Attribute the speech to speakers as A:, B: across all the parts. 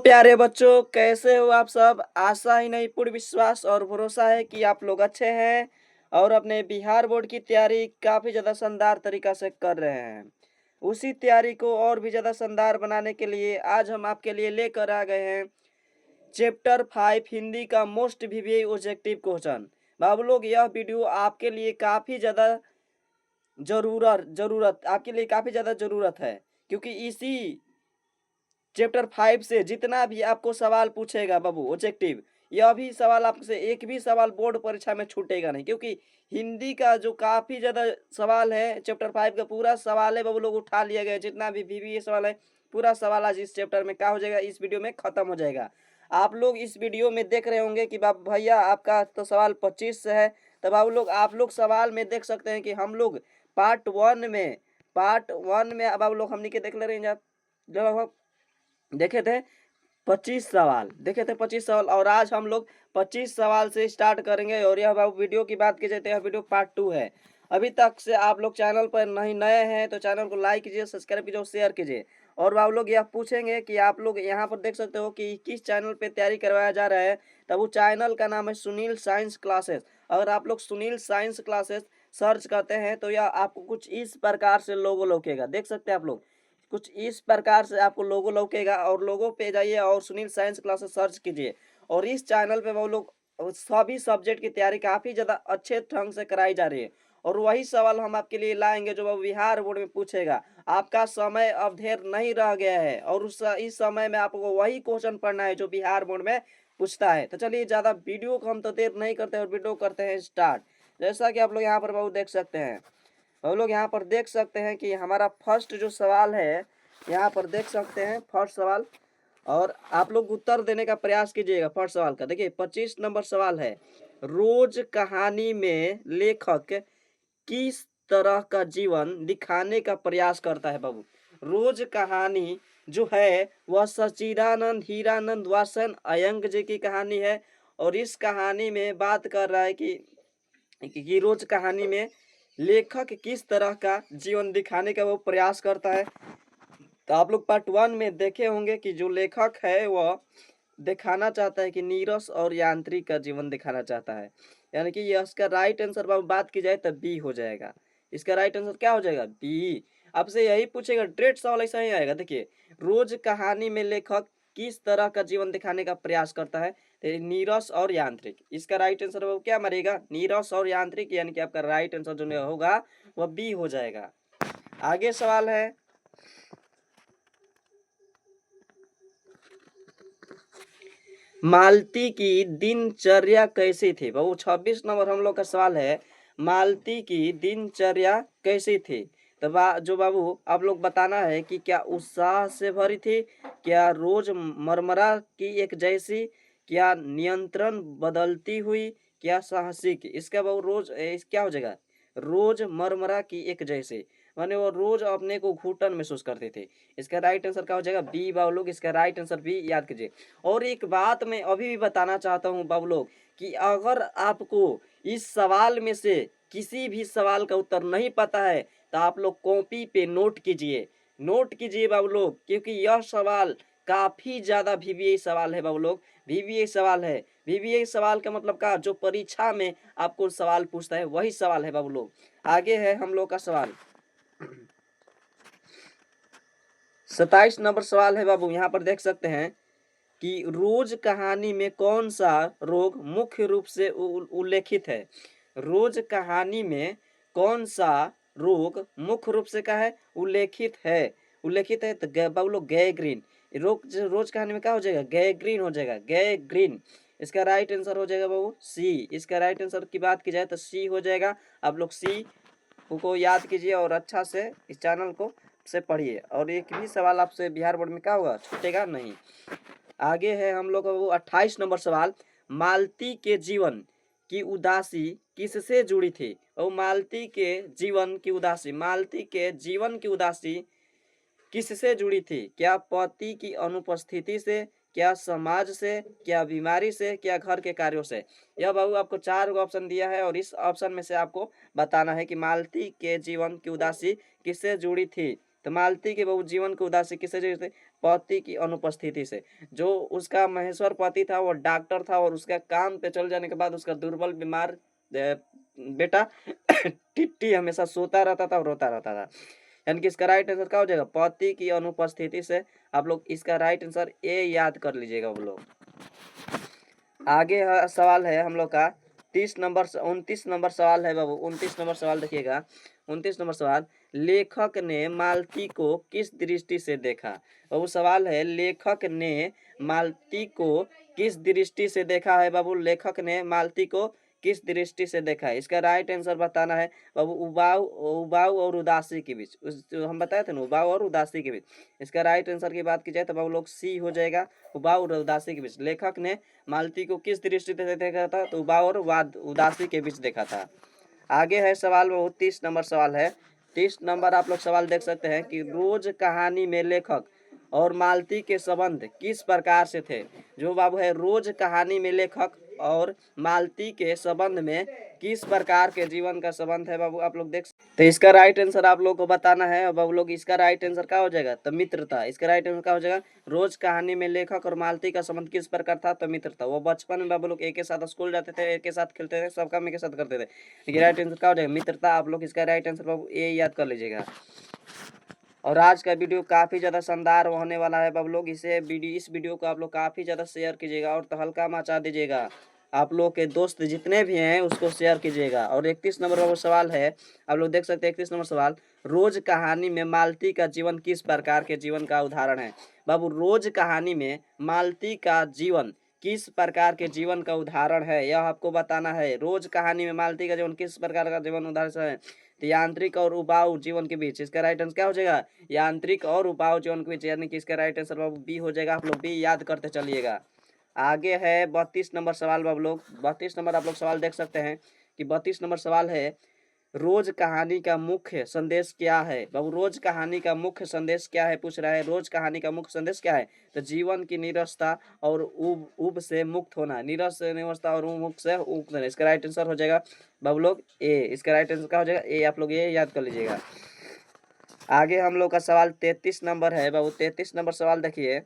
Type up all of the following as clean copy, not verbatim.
A: प्यारे बच्चों, कैसे हो आप सब। आशा ही नहीं पूर्ण विश्वास और भरोसा है कि आप लोग अच्छे हैं और अपने बिहार बोर्ड की तैयारी काफ़ी ज़्यादा शानदार तरीका से कर रहे हैं। उसी तैयारी को और भी ज़्यादा शानदार बनाने के लिए आज हम आपके लिए लेकर आ गए हैं चैप्टर 5 हिंदी का मोस्ट वीवीआई ऑब्जेक्टिव क्वेश्चन। बाबू लोग, यह वीडियो आपके लिए काफ़ी ज़्यादा ज़रूरत है, क्योंकि इसी चैप्टर 5 से जितना भी आपको सवाल पूछेगा बाबू ऑब्जेक्टिव, यह भी सवाल आपसे एक भी सवाल बोर्ड परीक्षा में छूटेगा नहीं, क्योंकि हिंदी का जो काफ़ी ज़्यादा सवाल है चैप्टर 5 का पूरा सवाल है बाबू लोग उठा लिया गया। जितना भी वीवीए सवाल है पूरा सवाल आज इस चैप्टर में क्या हो जाएगा, इस वीडियो में ख़त्म हो जाएगा। आप लोग इस वीडियो में देख रहे होंगे कि बाबू भैया आपका तो सवाल 25 से है, तो बाबू लोग आप लोग सवाल में देख सकते हैं कि हम लोग पार्ट वन में बाबू लोग हमने के देख ले रहे हैं जब देखे थे 25 सवाल, और आज हम लोग 25 सवाल से स्टार्ट करेंगे। और यह वीडियो की बात की जाए तो यह वीडियो पार्ट 2 है। अभी तक से आप लोग चैनल पर नहीं नए हैं तो चैनल को लाइक कीजिए, सब्सक्राइब कीजिए और शेयर कीजिए। और आप लोग यह पूछेंगे कि आप लोग यहाँ पर देख सकते हो कि किस चैनल पे तैयारी करवाया जा रहा है, तब वो चैनल का नाम है सुनील साइंस क्लासेस। अगर आप लोग सुनील साइंस क्लासेस सर्च करते हैं तो यह आपको कुछ इस प्रकार से लोगो लौकेगा, देख सकते हैं आप लोग, कुछ इस प्रकार से आपको लोगो लौकेगा। और लोगो पे जाइए और सुनील साइंस क्लासेस सर्च कीजिए। और इस चैनल पे वो लोग सभी सब्जेक्ट की तैयारी काफ़ी ज़्यादा अच्छे ढंग से कराई जा रही है। और वही सवाल हम आपके लिए लाएंगे जो वो बिहार बोर्ड में पूछेगा। आपका समय अब ढेर नहीं रह गया है और इस समय में आपको वही क्वेश्चन पढ़ना है जो बिहार बोर्ड में पूछता है। तो चलिए ज़्यादा वीडियो को हम तो देर नहीं करते और वीडियो करते हैं स्टार्ट। जैसा कि आप लोग यहाँ पर बहुत देख सकते हैं, हम लोग यहाँ पर देख सकते हैं कि हमारा फर्स्ट जो सवाल है, यहाँ पर देख सकते हैं फर्स्ट सवाल। और आप लोग उत्तर देने का प्रयास कीजिएगा फर्स्ट सवाल का। देखिए 25 नंबर सवाल है, रोज कहानी में लेखक किस तरह का जीवन दिखाने का प्रयास करता है बाबू। रोज कहानी जो है वह सच्चिदानंद हीरानंद वासन अयंग जी की कहानी है। और इस कहानी में बात कर रहा है कि रोज कहानी में लेखक किस तरह का जीवन दिखाने का वो प्रयास करता है। तो आप लोग पार्ट 1 में देखे होंगे कि जो लेखक है वह दिखाना चाहता है कि नीरस और यांत्रिक का जीवन दिखाना चाहता है, यानी कि ये इसका राइट आंसर बात की जाए तो बी हो जाएगा। इसका राइट आंसर क्या हो जाएगा, बी। आपसे यही पूछेगा, डायरेक्ट सवाल ऐसा ही आएगा। देखिए रोज कहानी में लेखक किस तरह का जीवन दिखाने का प्रयास करता है, तो नीरस और यांत्रिक। इसका राइट आंसर वो क्या मरेगा, नीरस और यांत्रिक, यानी कि आपका राइट आंसर जो होगा वह बी हो जाएगा। आगे सवाल है, मालती की दिनचर्या कैसी थी। बाबू 26 नंबर हम लोग का सवाल है, मालती की दिनचर्या कैसी थी। तो जो बाबू आप लोग बताना है कि क्या उत्साह से भरी थी, क्या रोज मरमरा की एक जैसी, क्या नियंत्रण बदलती हुई, क्या साहसिक। इसका बाबू रोज क्या हो जाएगा, रोज मरमरा की एक जैसी, माने वो रोज अपने को घुटन महसूस करते थे। इसका राइट आंसर क्या हो जाएगा, बी बाबू लोग। इसका राइट आंसर बी याद कीजिए। और एक बात मैं अभी भी बताना चाहता हूँ बाबू लोग कि अगर आपको इस सवाल में से किसी भी सवाल का उत्तर नहीं पता है तो आप लोग कॉपी पे नोट कीजिए बाबू लोग, क्योंकि यह सवाल काफी ज्यादा वीवीआई सवाल है बाबू लोग। वीवीआई सवाल है, वीवीआई सवाल का मतलब का जो परीक्षा में आपको सवाल पूछता है वही सवाल है बाबू लोग। आगे है हम लोग का सवाल 27 नंबर सवाल है बाबू। यहाँ पर देख सकते हैं कि रोज कहानी में कौन सा रोग मुख्य रूप से उल्लेखित है। रोज कहानी में कौन सा रोग मुख्य रूप से क्या है, उल्लेखित है तो बाबू लोग गैंग्रीन। रोज कहानी में क्या हो जाएगा, गैंग्रीन हो जाएगा, गैंग्रीन। इसका राइट आंसर हो जाएगा बाबू सी। इसका राइट आंसर की बात की जाए तो सी हो जाएगा। आप लोग सी को याद कीजिए और अच्छा से इस चैनल को से पढ़िए, और एक भी सवाल आपसे बिहार बोर्ड में क्या होगा, छूटेगा नहीं। आगे है हम लोग वो 28 नंबर सवाल, मालती के जीवन की उदासी किससे जुड़ी थी। और मालती के जीवन की उदासी किससे जुड़ी थी। क्या पति की अनुपस्थिति से, क्या समाज से, क्या बीमारी से, क्या घर के कार्यों से। यह बाबू आपको 4 ऑप्शन दिया है और इस ऑप्शन में से आपको बताना है कि मालती के जीवन की उदासी किससे जुड़ी थी। तो मालती के बाबू जीवन की उदासी किससे जुड़ी थी? पति की अनुपस्थिति से। जो उसका महेश्वर पति था वो डॉक्टर था और उसका काम पे चल जाने के बाद उसका दुर्बल बीमार बेटा टिट्टी हमेशा सोता रहता था और रोता रहता था। यानी कि इसका राइट आंसर क्या हो जाएगा? पति की अनुपस्थिति से। आप लोग इसका राइट आंसर ए याद कर लीजिएगा वो लोग। आगे सवाल है हम लोग का 29 नंबर सवाल है बाबू। 29 नंबर सवाल देखिएगा। 29 नंबर सवाल, लेखक ने मालती को किस दृष्टि से देखा? बाबू सवाल है, लेखक ने मालती को किस दृष्टि से देखा है? बाबू लेखक ने मालती को किस दृष्टि से देखा है? इसका राइट आंसर बताना है बाबू। उबाऊ उबाऊ और उदासी के बीच। जो हम बताए थे ना, उबाऊ और उदासी के बीच। इसका राइट आंसर की बात की जाए तो बाबू लोग सी हो जाएगा, उबाऊ और उदासी के बीच। लेखक ने मालती को किस दृष्टि से देखा था? तो उबाऊ और उदासी के बीच देखा था। आगे है सवाल बाबू 30 नंबर सवाल है। 30 नंबर आप लोग सवाल देख सकते हैं कि रोज कहानी में लेखक और मालती के संबंध किस प्रकार से थे? जो बाबू है रोज कहानी में लेखक और मालती के संबंध में किस प्रकार के जीवन का संबंध है बाबू? आप लोग देख। तो इसका राइट आंसर आप लोग को बताना है बाबू लोग। इसका राइट आंसर क्या हो जाएगा? तो मित्रता। इसका राइट आंसर क्या हो जाएगा? रोज कहानी में लेखक और मालती का संबंध किस प्रकार था? तो मित्रता। वो बचपन में बाबू लोग एक के साथ स्कूल जाते थे, एक के साथ खेलते थे, सब काम एक के साथ करते थे। लेकिन राइट आंसर क्या हो जाएगा? मित्रता। आप लोग इसका राइट आंसर बाबू ए याद कर लीजिएगा। और आज का वीडियो काफ़ी ज़्यादा शानदार होने वाला है बाबू लोग। इस वीडियो को आप लोग काफ़ी ज़्यादा शेयर कीजिएगा और तहलका मचा दीजिएगा। आप लोग के दोस्त जितने भी हैं उसको शेयर कीजिएगा। और 31 नंबर का वो सवाल है, आप लोग देख सकते हैं 31 नंबर सवाल, रोज कहानी में मालती का जीवन किस प्रकार के जीवन का उदाहरण है? बाबू रोज कहानी में मालती का जीवन किस प्रकार के जीवन का उदाहरण है, यह आपको बताना है। रोज कहानी में मालती का जीवन किस प्रकार का जीवन उदाहरण है? तो यांत्रिक और उबाऊ जीवन के बीच। इसका राइट आंसर क्या हो जाएगा? यांत्रिक और उबाऊ जीवन के बीच। यानी कि इसका राइट आंसर बाबू बी हो जाएगा। आप लोग बी याद करते चलिएगा। आगे है 32 नंबर सवाल बाबू लोग। 32 नंबर आप लोग सवाल देख सकते हैं कि 32 नंबर सवाल है, रोज कहानी का मुख्य संदेश क्या है? बाबू रोज कहानी का मुख्य संदेश क्या है पूछ रहा है। रोज कहानी का मुख्य संदेश क्या है? तो जीवन की निरसता और उब से मुक्त होना। निरसता और मुक्त से मुक्त होना। इसका राइट आंसर हो जाएगा बाबू लोग ए। इसका राइट आंसर क्या हो जाएगा? ए। आप लोग ये याद कर लीजिएगा। आगे हम लोग का सवाल 33 नंबर है बाबू। 33 नंबर सवाल देखिए,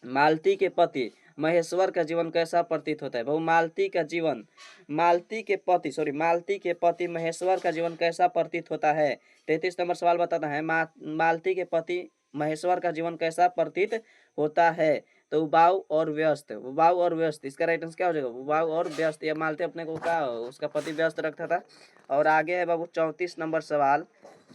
A: मालती के पति महेश्वर का जीवन कैसा प्रतीत होता है? बहु मालती के पति महेश्वर का जीवन कैसा प्रतीत होता है? 33 नंबर सवाल बताता है, मालती के पति महेश्वर का जीवन कैसा प्रतीत होता है? तो उबाऊ और व्यस्त। इसका राइट आंसर क्या हो जाएगा? उबाऊ और व्यस्त। यह मालती अपने को क्या उसका पति व्यस्त रखता था। और आगे है बाबू 34 नंबर सवाल।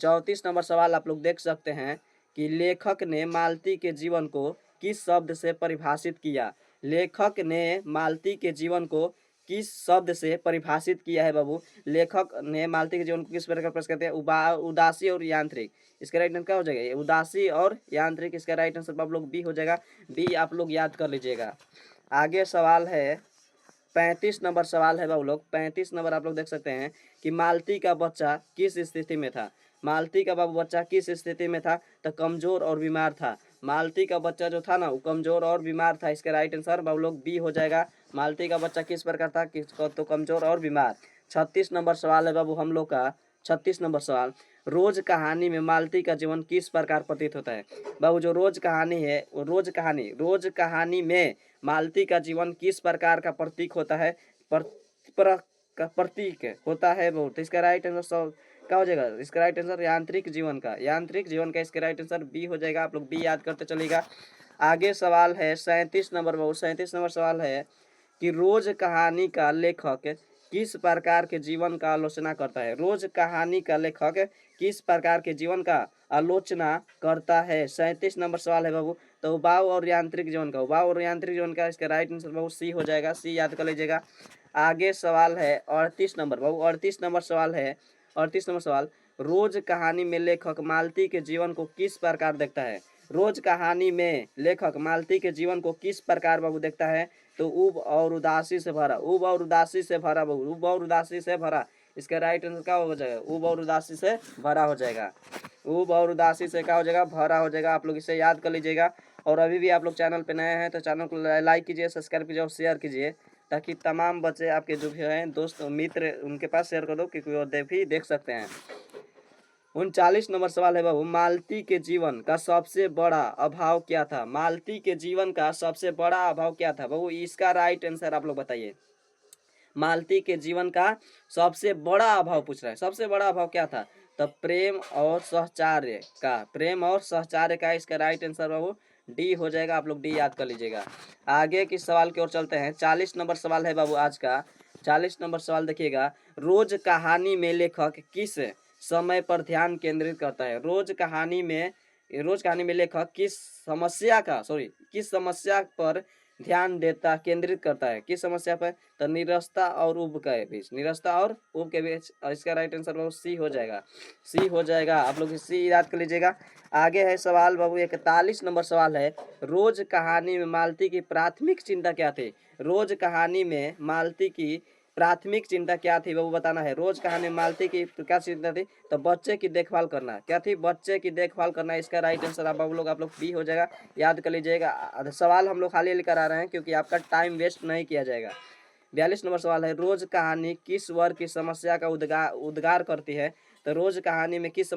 A: 34 नंबर सवाल आप लोग देख सकते हैं कि लेखक ने मालती के जीवन को किस शब्द से परिभाषित किया? लेखक ने मालती के जीवन को किस शब्द से परिभाषित किया है बाबू? लेखक ने मालती के जीवन को किस प्रकार प्रश्न करते हैं? उदासी और यांत्रिक। इसका राइट आंसर क्या हो जाएगा? उदासी और यांत्रिक। इसका राइट आंसर बाबू लोग बी हो जाएगा। बी आप लोग याद कर लीजिएगा। आगे सवाल है 35 नंबर सवाल है बाबू लोग। 35 नंबर आप लोग देख सकते हैं कि मालती का बच्चा किस स्थिति में था? मालती का बाबू बच्चा किस स्थिति में था? तो कमजोर और बीमार था। मालती का बच्चा जो था ना वो कमजोर और बीमार था। इसका राइट आंसर बाबू लोग बी हो जाएगा। मालती का बच्चा किस प्रकार था? तो कमजोर और बीमार। 36 नंबर सवाल है बाबू हम लोग का। 36 नंबर सवाल, रोज कहानी में मालती का जीवन किस प्रकार प्रतीत होता है? बाबू जो रोज कहानी है वो रोज कहानी में मालती का जीवन किस प्रकार का प्रतीक होता है? प्रतीक होता है बहुत। इसका राइट आंसर क्या हो जाएगा? इसका राइट आंसर यांत्रिक जीवन का इसका राइट आंसर बी हो जाएगा। आप लोग बी याद करते चलिएगा। आगे सवाल है 37 नंबर बाबू। 37 नंबर सवाल है कि रोज कहानी का लेखक किस प्रकार के जीवन का आलोचना करता है? रोज कहानी का लेखक किस प्रकार के जीवन का आलोचना करता है? 37 नंबर सवाल है बाबू। तो उबाऊ और यांत्रिक जीवन का इसका राइट आंसर बाबू सी हो जाएगा। सी याद कर लीजिएगा। आगे सवाल है 38 नंबर बाबू। 38 नंबर सवाल है। 38 नंबर सवाल, रोज कहानी में लेखक मालती के जीवन को किस प्रकार देखता है? रोज कहानी में लेखक मालती के जीवन को किस प्रकार बाबू देखता है? तो ऊब और उदासी से भरा बाबू। ऊब और उदासी से भरा। इसका राइट आंसर क्या हो जाएगा? ऊब और उदासी से भरा हो जाएगा। ऊब और उदासी से क्या हो जाएगा? भरा हो जाएगा। आप लोग इसे याद कर लीजिएगा। और अभी भी आप लोग चैनल पे नए हैं तो चैनल को लाइक कीजिए, सब्सक्राइब कीजिए और शेयर कीजिए, ताकि तमाम बच्चे आपके जो भी हैं दोस्त मित्र उनके पास शेयर कर दो, क्योंकि वो भी देख सकते हैं। 39 नंबर सवाल है बाबू, मालती के जीवन का सबसे बड़ा अभाव क्या था? मालती के जीवन का सबसे बड़ा अभाव क्या था बाबू? इसका राइट आंसर आप लोग बताइए। मालती के जीवन का सबसे बड़ा अभाव पूछ रहा है, सबसे बड़ा अभाव क्या था? तो प्रेम और सहचार्य का, प्रेम और सहचार्य का इसका राइट आंसर बाबू डी हो जाएगा। आप लोग डी याद कर लीजिएगा। आगे की सवाल की ओर चलते हैं। 40 नंबर सवाल है बाबू आज का। 40 नंबर सवाल देखिएगा, रोज कहानी में लेखक किस समय पर ध्यान केंद्रित करता है? रोज कहानी में लेखक किस समस्या पर ध्यान देता केंद्रित करता है? किस समस्या पर? तो निरस्ता और उब के बीच, निरस्ता और उब के बीच। इसका राइट आंसर बाबू सी हो जाएगा, सी हो जाएगा। आप लोग सी याद कर लीजिएगा। आगे है सवाल बाबू 41 नंबर सवाल है, रोज कहानी में मालती की प्राथमिक चिंता क्या थी? रोज कहानी में मालती की प्राथमिक चिंता क्या थी बाबू बताना है। रोज कहानी में मालती की क्या चिंता थी? तो बच्चे की देखभाल करना। क्या थी? बच्चे की देखभाल करना। इसका राइट आंसर आप लोग बी हो जाएगा, याद कर लीजिएगा। सवाल हम लोग खाली लेकर आ रहे हैं क्योंकि आपका टाइम वेस्ट नहीं किया जाएगा। 42 नंबर सवाल है, रोज कहानी किस वर्ग की समस्या का उद्गार करती है? तो रोज कहानी में किस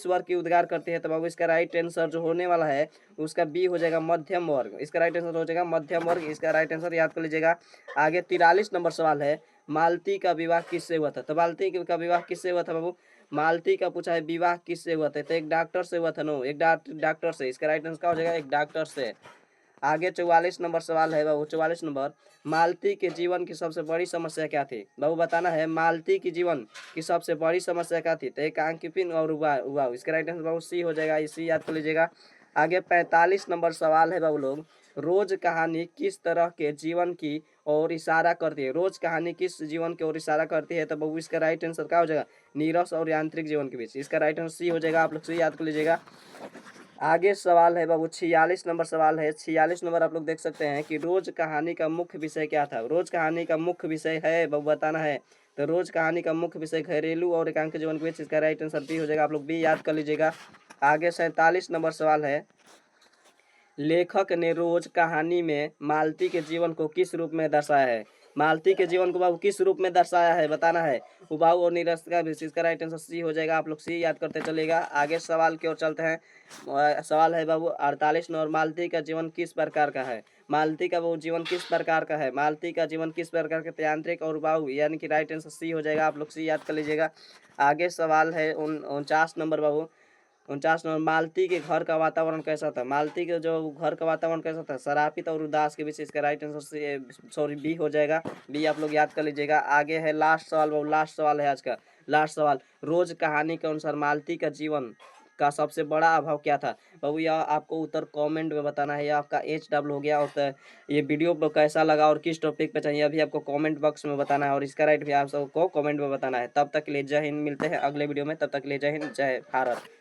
A: वर्ग की उद्गार करती है? तो बाबू इसका राइट आंसर जो होने वाला है उसका बी हो जाएगा, मध्यम वर्ग। इसका राइट आंसर हो जाएगा मध्यम वर्ग। इसका राइट आंसर याद कर लीजिएगा। आगे 43 नंबर सवाल है, मालती का विवाह किससे हुआ था? तो मालती का विवाह किससे हुआ था बाबू? मालती का पूछा है विवाह किससे हुआ था? तो एक डॉक्टर से हुआ था। नो, एक डॉक्टर से। इसका राइट आंसर क्या हो जाएगा? एक डॉक्टर से। आगे 44 नंबर सवाल है बाबू। 44 नंबर, मालती के जीवन की सबसे बड़ी समस्या क्या थी? बाबू बताना है, मालती की जीवन की सबसे बड़ी समस्या क्या थी? तो एक आंकिपिन और हुआ। इसका राइट आंसर बाबू सी हो जाएगा, इसी याद कर लीजिएगा। आगे 45 नंबर सवाल है बाबू लोग, रोज कहानी किस तरह के जीवन की ओर इशारा करती है? रोज कहानी किस जीवन की ओर इशारा करती है? तो बाबू इसका राइट आंसर क्या हो जाएगा? नीरस और यांत्रिक जीवन के बीच। इसका राइट आंसर सी हो जाएगा। आप लोग सी याद कर लीजिएगा। आगे सवाल है बाबू 46 नंबर सवाल है। 46 नंबर आप लोग देख सकते हैं कि रोज कहानी का मुख्य विषय क्या था? रोज कहानी का मुख्य विषय है बाबू बताना है। तो रोज कहानी का मुख्य विषय घरेलू और एकांक जीवन के बीच। इसका राइट आंसर बी हो जाएगा। आप लोग बी याद कर लीजिएगा। आगे 47 नंबर सवाल है, लेखक ने रोज कहानी में मालती के जीवन को किस रूप में दर्शाया है? मालती के जीवन को बाबू किस रूप में दर्शाया है बताना है। उबाऊ और निरस्त का भी। इसका राइट आंसर सी हो जाएगा। आप लोग सी याद करते चलेगा। आगे सवाल की ओर चलते हैं। सवाल है बाबू 48 नंबर, मालती का जीवन किस प्रकार का है? मालती का वो जीवन किस प्रकार का है? मालती का जीवन किस प्रकार का? यांत्रिक और उबाऊ, यानी कि राइट आंसर सी हो जाएगा। आप लोग सी याद कर लीजिएगा। आगे सवाल है 49 नंबर बाबू। 49 नंबर, मालती के घर का वातावरण कैसा था? मालती के जो घर का वातावरण कैसा था? शराबित और उदास के बीच। इसका राइट आंसर बी हो जाएगा। बी आप लोग याद कर लीजिएगा। आगे है लास्ट सवाल बाबू, लास्ट सवाल है आज का। लास्ट सवाल, रोज कहानी के अनुसार मालती का जीवन का सबसे बड़ा अभाव क्या था? बाबू यह आपको उत्तर कमेंट में बताना है। यह आपका HW हो गया। और ये वीडियो कैसा लगा और किस टॉपिक पे चाहिए अभी आपको कमेंट बॉक्स में बताना है, और इसका राइट भी आप सबको कमेंट में बताना है। तब तक के लिए जय हिंद। मिलते हैं अगले वीडियो में। तब तक के लिए जय हिंद, जय भारत।